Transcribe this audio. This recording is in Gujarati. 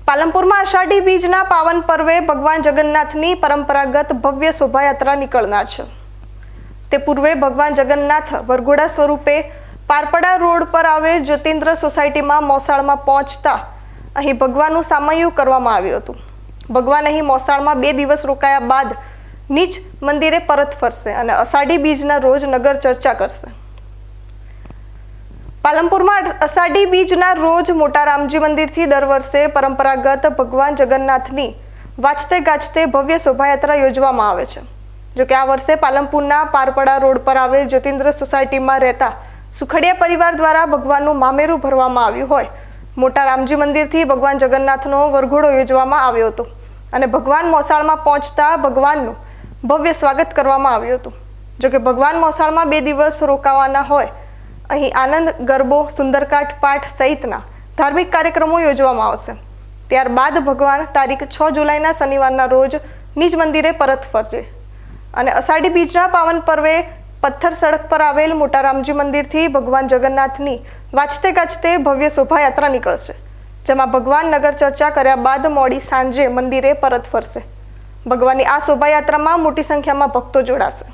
પાલનપુરમાં અષાઢી બીજના પાવન પર્વે ભગવાન જગન્નાથની પરંપરાગત ભવ્ય શોભાયાત્રા નીકળનાર છે। તે પૂર્વે ભગવાન જગન્નાથ વરઘોડા સ્વરૂપે પારપડા રોડ પર આવેલ જ્યોતિન્દ્ર સોસાયટીમાં મોસાળમાં પહોંચતા અહીં ભગવાનનું સામૈયું કરવામાં આવ્યું હતું। ભગવાન અહીં મોસાળમાં 2 દિવસ રોકાયા બાદ નીચ મંદિરે પરત ફરશે અને અષાઢી બીજના રોજ નગર ચર્ચા કરશે। પાલનપુરમાં અષાઢી બીજના રોજ મોટા રામજી મંદિરથી દર વર્ષે પરંપરાગત ભગવાન જગન્નાથની વાજતે ગાજતે ભવ્ય શોભાયાત્રા યોજવામાં આવે છે। જો કે આ વર્ષે પાલનપુરના પારપડા રોડ પર આવેલ જ્યોતિન્દ્ર સોસાયટીમાં રહેતા સુખડિયા પરિવાર દ્વારા ભગવાનનું મામેરું ભરવામાં આવ્યું હોય મોટા રામજી મંદિરથી ભગવાન જગન્નાથનો વરઘોડો યોજવામાં આવ્યો હતો અને ભગવાન મોસાળમાં પહોંચતા ભગવાનનું ભવ્ય સ્વાગત કરવામાં આવ્યું હતું। જો કે ભગવાન મોસાળમાં 2 દિવસ રોકાવાના હોય અહીં આનંદ ગરબો સુંદરકાંડ પાઠ સહિતના ધાર્મિક કાર્યક્રમો યોજવામાં આવશે। ત્યારબાદ ભગવાન તારીખ 6 જુલાઈના શનિવારના રોજ નિજ મંદિરે પરત ફરશે અને અષાઢી બીજના પાવન પર્વે પથ્થર સડક પર આવેલ મોટા રામજી મંદિરથી ભગવાન જગન્નાથની વાજતે ગાજતે ભવ્ય શોભાયાત્રા નીકળશે, જેમાં ભગવાન નગર ચર્ચા કર્યા બાદ મોડી સાંજે મંદિરે પરત ફરશે। ભગવાનની આ શોભાયાત્રામાં મોટી સંખ્યામાં ભક્તો જોડાશે।